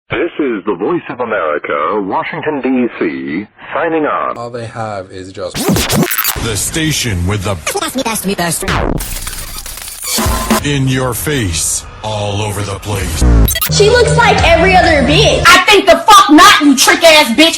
This is the Voice of America, Washington, D.C., signing on. All they have is just the station with the best in your face, all over the place. She looks like every other bitch. I think the fuck not, you trick ass bitch.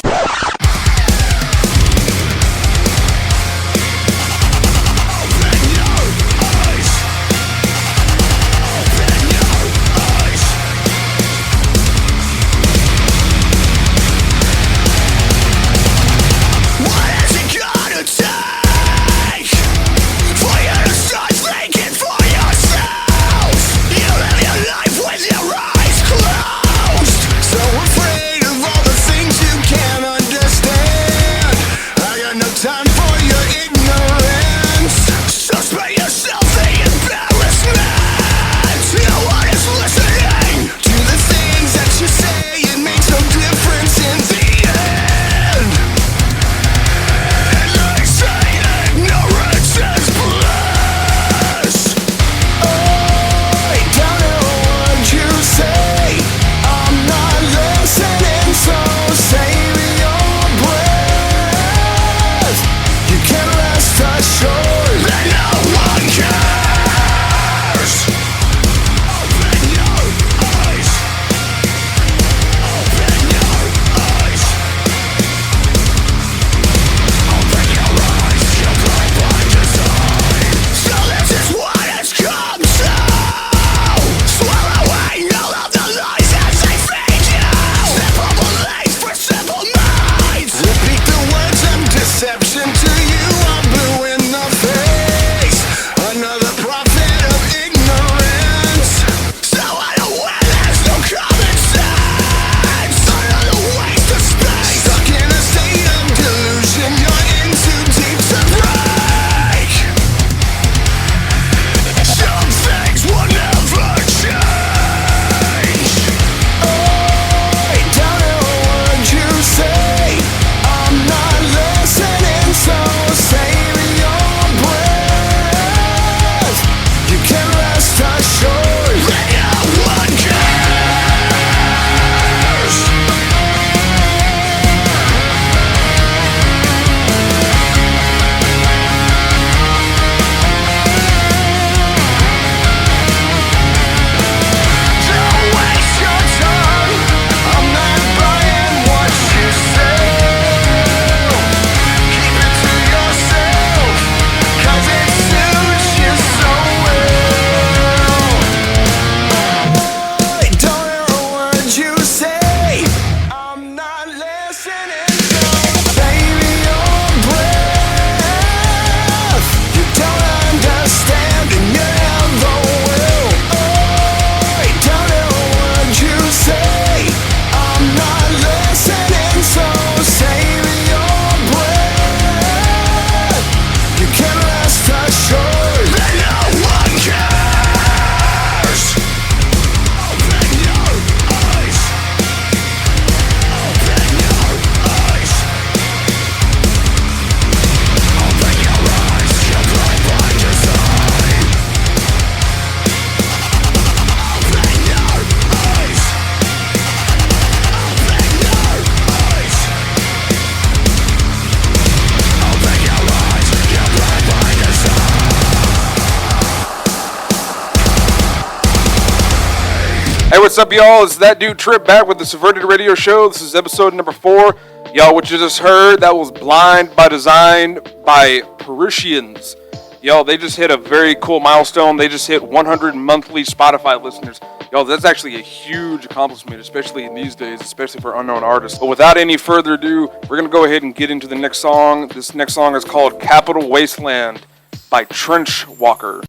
Hey, what's up, y'all? It's that dude Trip back with the Subverted Radio Show. This is episode number 4. Y'all, what you just heard, that was Blind by Design by Periscians. Y'all, they just hit a very cool milestone. They just hit 100 monthly Spotify listeners. Y'all, that's actually a huge accomplishment, especially in these days, especially for unknown artists. But without any further ado, we're going to go ahead and get into the next song. This next song is called Capital Wasteland by Trenchwalker.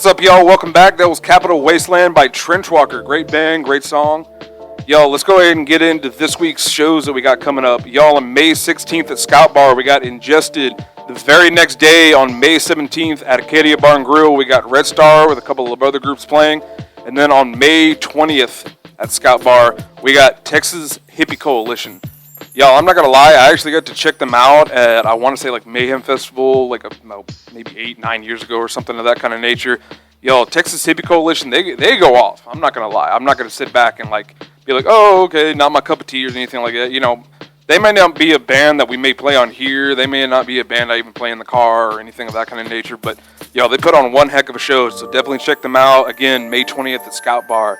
What's up, y'all? Welcome back. That was Capital Wasteland by Trenchwalker. Great band, great song. Y'all, let's go ahead and get into this week's shows that we got coming up. Y'all, on May 16th at Scout Bar, we got Ingested. The very next day, on May 17th at Acadia Bar and Grill, we got Red Star with a couple of other groups playing. And then on May 20th at Scout Bar, we got Texas Hippie Coalition. Y'all, I'm not going to lie, I actually got to check them out at, I want to say, like, Mayhem Festival, like, maybe 8-9 years ago or something of that kind of nature. Y'all, Texas Hippie Coalition, they go off. I'm not going to lie. I'm not going to sit back and, like, be like, oh, okay, not my cup of tea or anything like that. You know, they may not be a band that we may play on here. They may not be a band I even play in the car or anything of that kind of nature. But, y'all, they put on one heck of a show, so definitely check them out. Again, May 20th at Scout Bar.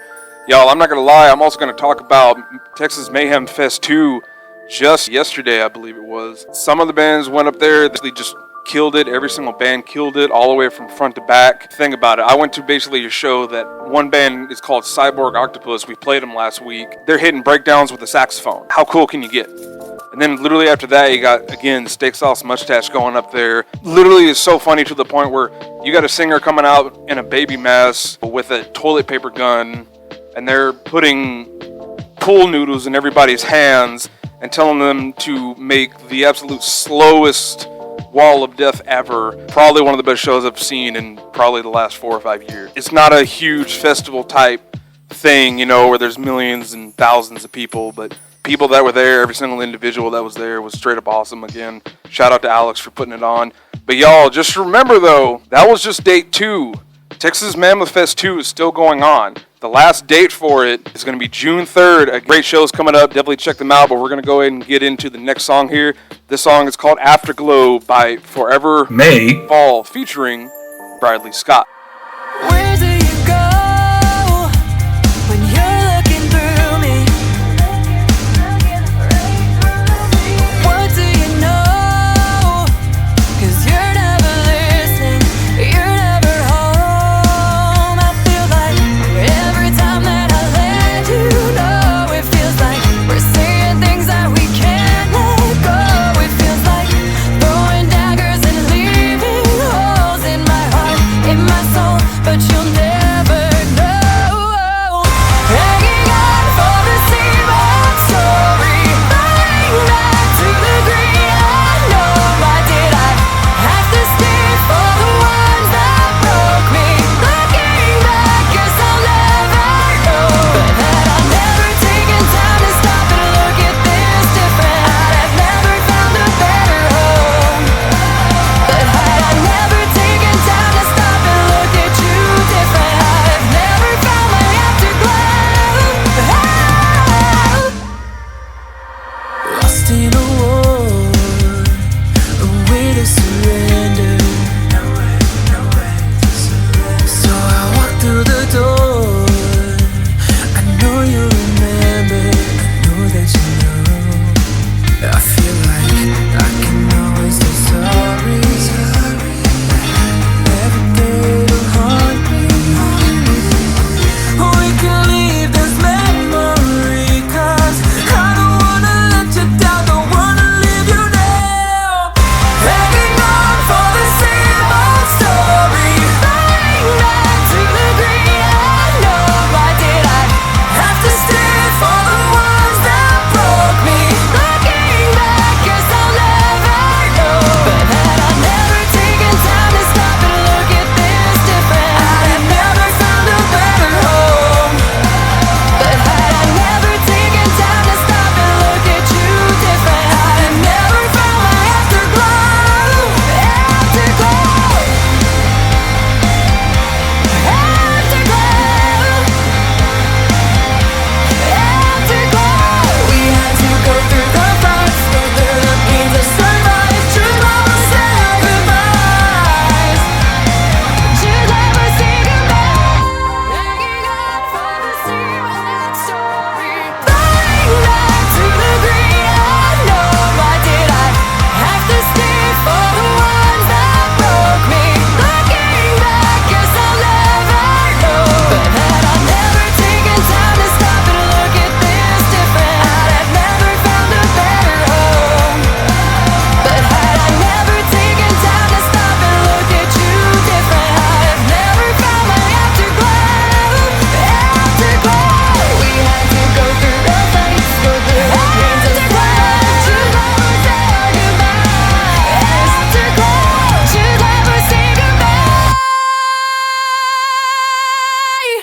Y'all, I'm not going to lie, I'm also going to talk about Texas Mayhem Fest 2. Just yesterday, I believe it was. Some of the bands went up there, they just killed it. Every single band killed it, all the way from front to back. Think about it. I went to basically a show that one band is called Cyborg Octopus. We played them last week. They're hitting breakdowns with a saxophone. How cool can you get? And then literally after that, you got, again, Steak Sauce Mustache going up there. Literally it's so funny to the point where you got a singer coming out in a baby mask with a toilet paper gun, and they're putting pool noodles in everybody's hands and telling them to make the absolute slowest wall of death ever. Probably one of the best shows I've seen in probably the last 4 or 5 years. It's not a huge festival type thing, you know, where there's millions and thousands of people, but people that were there, every single individual that was there was straight up awesome. Again, shout out to Alex for putting it on. But y'all, just remember though, that was just date 2. Texas Mammoth Fest 2 is still going on. The last date for it is going to be June 3rd. A great show's coming up. Definitely check them out. But we're going to go ahead and get into the next song here. This song is called Afterglow by Forever May Fall featuring Bradley Scott. Where do you go when you're looking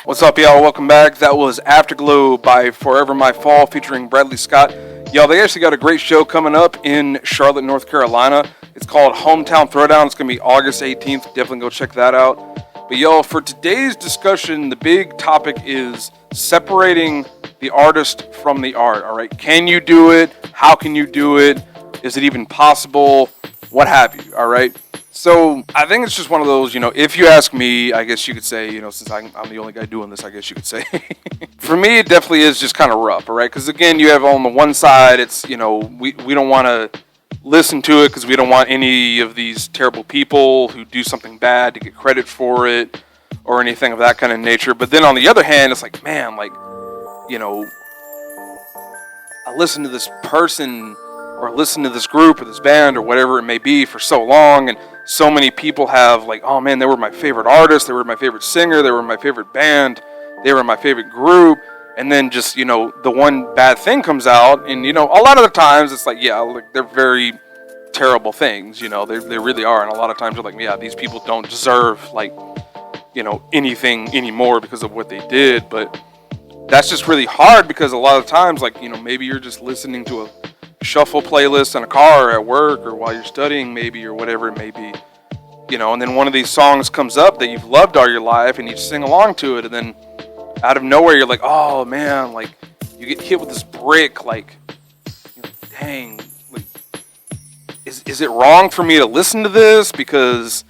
What's up, y'all? Welcome back. That was Afterglow by Forever My Fall featuring Bradley Scott. Y'all, they actually got a great show coming up in Charlotte, North Carolina. It's called Hometown Throwdown. It's going to be August 18th. Definitely go check that out. But y'all, for today's discussion, the big topic is separating the artist from the art, all right? Can you do it? How can you do it? Is it even possible? What have you, all right? So I think it's just one of those, if you ask me, I guess you could say, since I'm the only guy doing this, I guess you could say. For me, it definitely is just kind of rough, all right? Because again, you have on the one side, it's, we don't want to listen to it because we don't want any of these terrible people who do something bad to get credit for it or anything of that kind of nature. But then on the other hand, it's like, man, I listened to this person or listen to this group or this band or whatever it may be for so long, and so many people have oh man, they were my favorite artist, they were my favorite singer, they were my favorite band, they were my favorite group, and then just the one bad thing comes out, and a lot of the times it's they're very terrible things, they really are, and a lot of times you're these people don't deserve anything anymore because of what they did. But that's just really hard because a lot of times maybe you're just listening to a shuffle playlist in a car or at work or while you're studying maybe or whatever it may be, and then one of these songs comes up that you've loved all your life and you sing along to it, and then out of nowhere you're like, oh man, you get hit with this brick, dang, is it wrong for me to listen to this because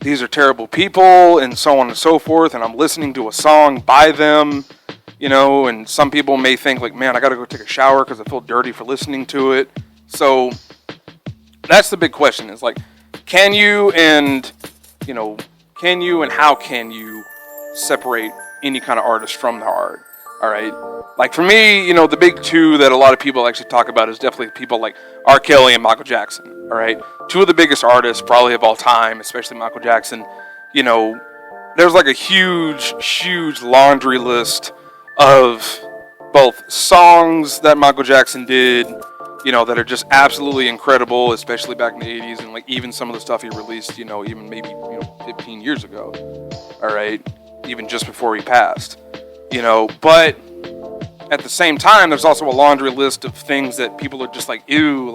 these are terrible people and so on and so forth, and I'm listening to a song by them, and some people may think man, I gotta go take a shower because I feel dirty for listening to it. So that's the big question, is can you and how can you separate any kind of artist from the art? All right, for me, the big two that a lot of people actually talk about is definitely people like R. Kelly and Michael Jackson. All right, two of the biggest artists probably of all time, especially Michael Jackson. There's a huge laundry list of both songs that Michael Jackson did, that are just absolutely incredible, especially back in the 80s, and even some of the stuff he released, even maybe 15 years ago. All right, even just before he passed. But at the same time, there's also a laundry list of things that people are just ew,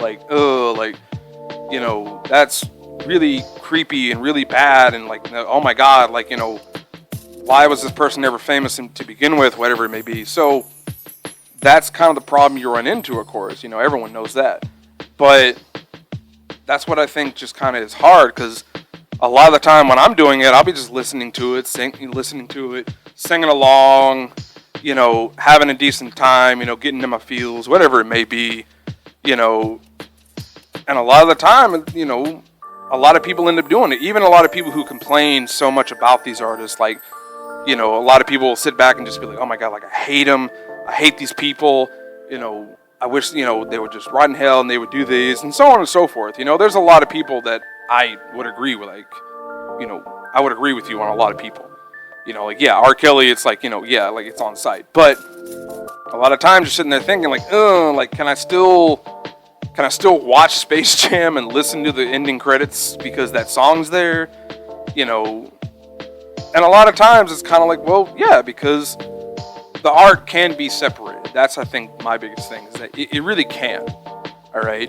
that's really creepy and really bad, and oh my god, why was this person never famous to begin with, whatever it may be. So that's kind of the problem you run into, of course, everyone knows that. But that's what I think just kind of is hard, because a lot of the time when I'm doing it, I'll be just listening to it, singing along, having a decent time, getting in my feels, whatever it may be, and a lot of the time, a lot of people end up doing it. Even a lot of people who complain so much about these artists, a lot of people will sit back and just be like, oh my god, I hate them, I hate these people, I wish, they would just rot in hell and they would do these, and so on and so forth. There's a lot of people that I would agree with, I would agree with you on a lot of people. R. Kelly, it's it's on site. But a lot of times you're sitting there thinking can I still watch Space Jam and listen to the ending credits because that song's there? And a lot of times it's kind of well, yeah, because the art can be separated. That's, I think, my biggest thing, is that it really can. All right?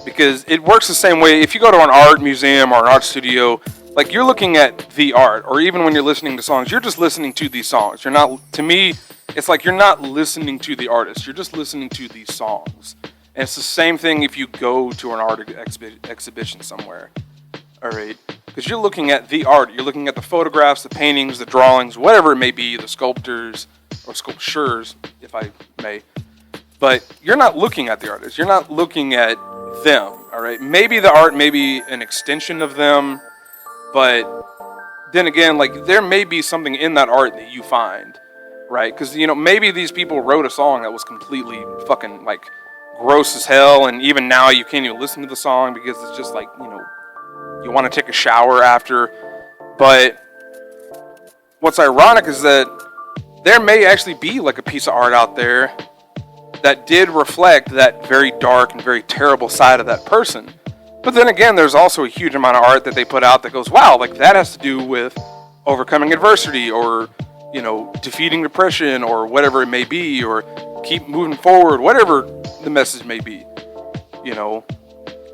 Because it works the same way. If you go to an art museum or an art studio, you're looking at the art, or even when you're listening to songs, you're just listening to these songs. You're not, to me, it's you're not listening to the artist. You're just listening to these songs. And it's the same thing if you go to an art exhibition somewhere. All right? Because you're looking at the art. You're looking at the photographs, the paintings, the drawings, whatever it may be, the sculptures, or sculptures, if I may. But you're not looking at the artist. You're not looking at them. All right? Maybe the art may be an extension of them, but then again, there may be something in that art that you find, right? Because, maybe these people wrote a song that was completely fucking, gross as hell, and even now you can't even listen to the song because it's just you want to take a shower after. But what's ironic is that there may actually be a piece of art out there that did reflect that very dark and very terrible side of that person. But then again, there's also a huge amount of art that they put out that goes, wow, that has to do with overcoming adversity, or, defeating depression, or whatever it may be, or keep moving forward, whatever the message may be.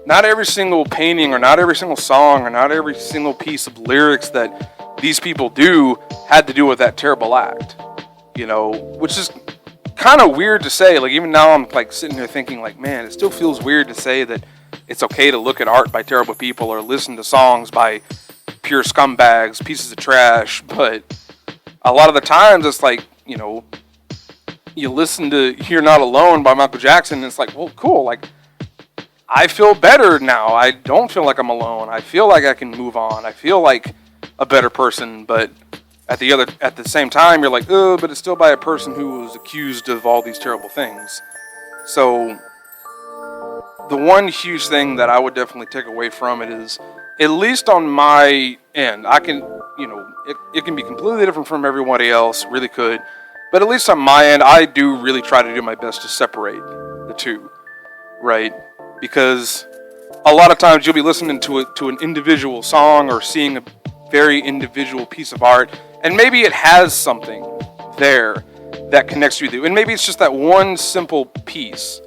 Not every single painting, or not every single song, or not every single piece of lyrics that these people do had to do with that terrible act. Which is kind of weird to say. Like, even now I'm like sitting here thinking, like, man, it still feels weird to say that it's okay to look at art by terrible people or listen to songs by pure scumbags, pieces of trash. But a lot of the times it's like, you listen to You're Not Alone by Michael Jackson, and it's like, well, cool. Like, I feel better now. I don't feel like I'm alone. I feel like I can move on. I feel like a better person. But at the same time, you're like, oh, but it's still by a person who was accused of all these terrible things. So the one huge thing that I would definitely take away from it is, at least on my end, I can, it can be completely different from everybody else, really could. But at least on my end, I do really try to do my best to separate the two, right? Because a lot of times you'll be listening to an individual song or seeing a very individual piece of art, and maybe it has something there that connects you to, and maybe it's just that one simple piece,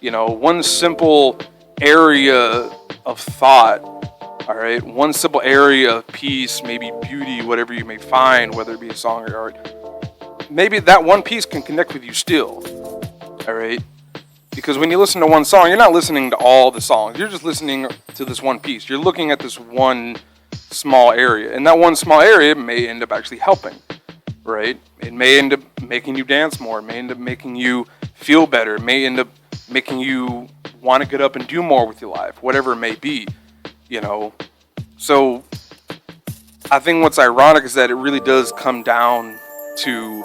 one simple area of thought, all right, one simple area of peace, maybe beauty, whatever you may find, whether it be a song or art. Maybe that one piece can connect with you still, all right? Because when you listen to one song, you're not listening to all the songs. You're just listening to this one piece. You're looking at this one small area. And that one small area may end up actually helping, right? It may end up making you dance more. It may end up making you feel better. It may end up making you want to get up and do more with your life, whatever it may be, So I think what's ironic is that it really does come down to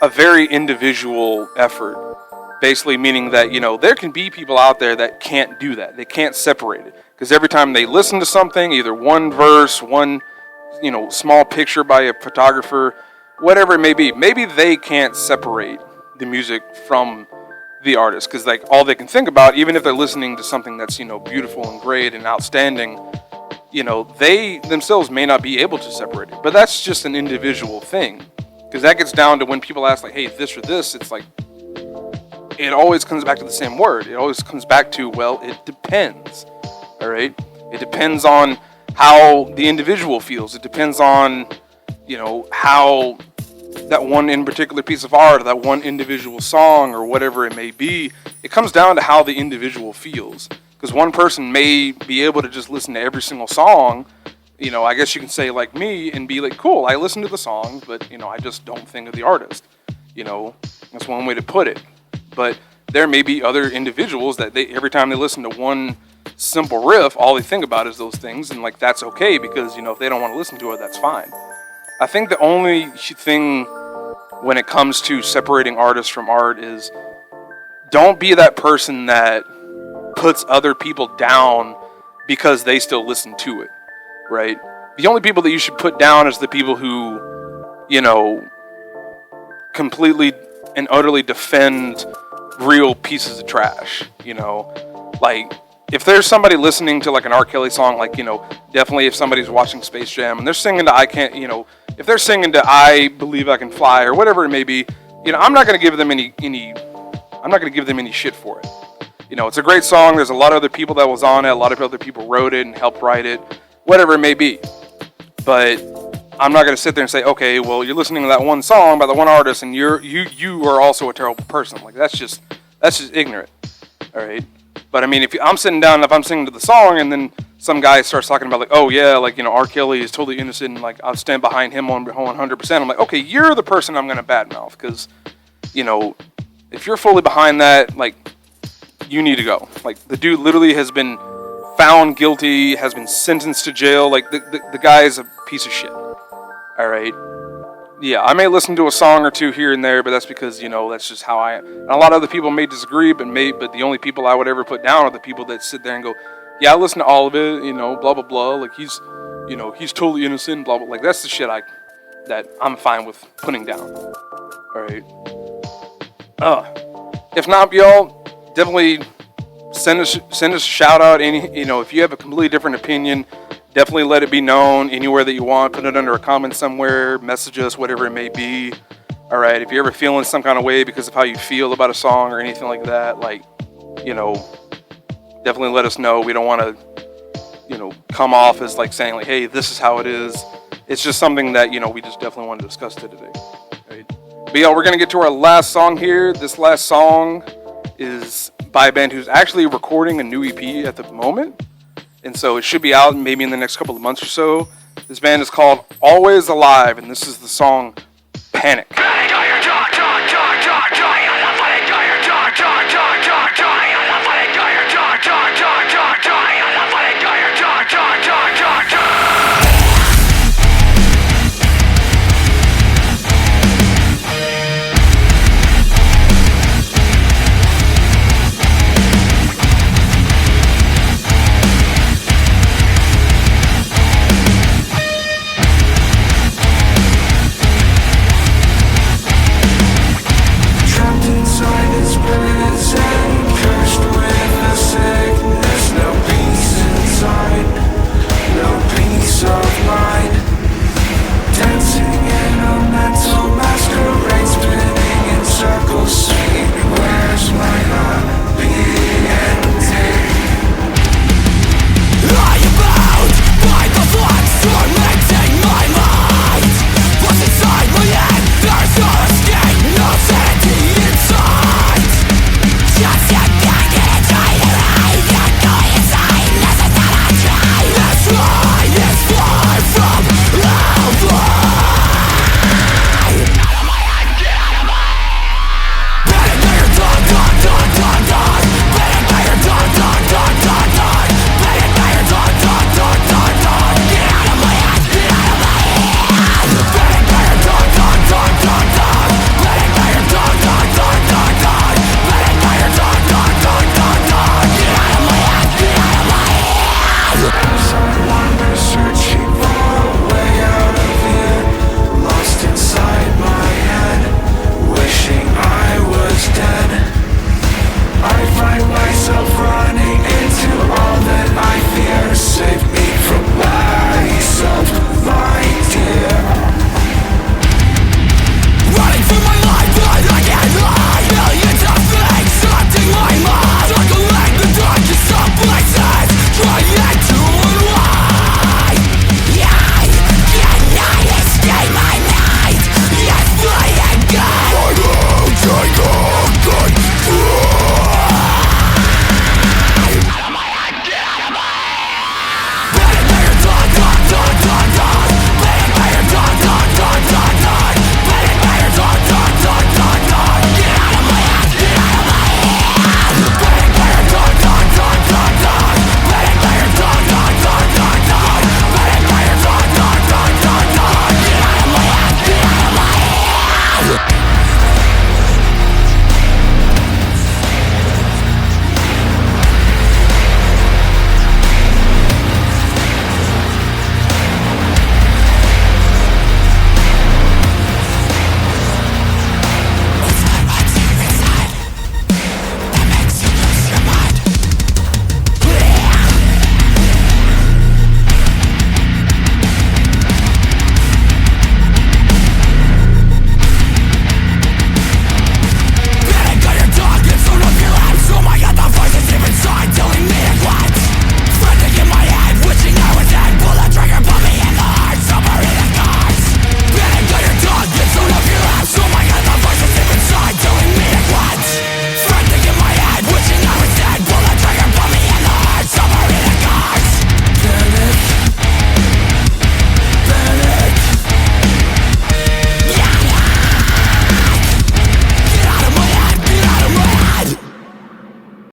a very individual effort. Basically meaning that, there can be people out there that can't do that. They can't separate it. Because every time they listen to something, either one verse, one, small picture by a photographer, whatever it may be, maybe they can't separate the music from the artist. Because, like, all they can think about, even if they're listening to something that's, beautiful and great and outstanding, they themselves may not be able to separate it. But that's just an individual thing. Because that gets down to when people ask, like, hey, this or this, it's like, it always comes back to the same word. It always comes back to, well, it depends, all right? It depends on how the individual feels. It depends on, how that one in particular piece of art, or that one individual song, or whatever it may be. It comes down to how the individual feels. Because one person may be able to just listen to every single song, I guess you can say like me, and be like, cool, I listen to the songs, but, I just don't think of the artist. That's one way to put it. But there may be other individuals that every time they listen to one simple riff, all they think about is those things, and like that's okay because if they don't want to listen to it, that's fine. I think the only thing when it comes to separating artists from art is, don't be that person that puts other people down because they still listen to it, right? The only people that you should put down is the people who, completely and utterly defend real pieces of trash, like if there's somebody listening to like an R. Kelly song, like, definitely if somebody's watching Space Jam and they're singing to I Can't, if they're singing to I Believe I Can Fly or whatever it may be, I'm not going to give them any shit for it. It's a great song. There's a lot of other people that was on it. A lot of other people wrote it and helped write it, whatever it may be. But I'm not going to sit there and say, okay, well, you're listening to that one song by the one artist, and you are also a terrible person. Like that's just ignorant. All right. But I mean, if I'm sitting down, if I'm singing to the song, and then some guy starts talking about like, oh yeah, like R. Kelly is totally innocent, and like I'll stand behind him on 100%. I'm like, okay, you're the person I'm going to badmouth because, if you're fully behind that, like, you need to go. Like the dude literally has been found guilty, has been sentenced to jail. Like the guy is a piece of shit. All right. Yeah, I may listen to a song or two here and there, but that's because, that's just how I am. And a lot of other people may disagree, but the only people I would ever put down are the people that sit there and go, yeah, I listen to all of it, blah, blah, blah. Like he's totally innocent, blah, blah. Like that's the shit that I'm fine with putting down. All right. If not, y'all, definitely send us a shout out. If you have a completely different opinion, definitely let it be known anywhere that you want. Put it under a comment somewhere, message us, whatever it may be. All right, if you're ever feeling some kind of way because of how you feel about a song or anything like that, like, you know, definitely let us know. We don't want to, you know, come off as like saying like, hey, this is how it is. It's just something that, you know, we just definitely want to discuss today. Right? But yeah, we're going to get to our last song here. This last song is by a band who's actually recording a new EP at the moment. And so it should be out maybe in the next couple of months or so. This band is called Always Alive, and this is the song Panic.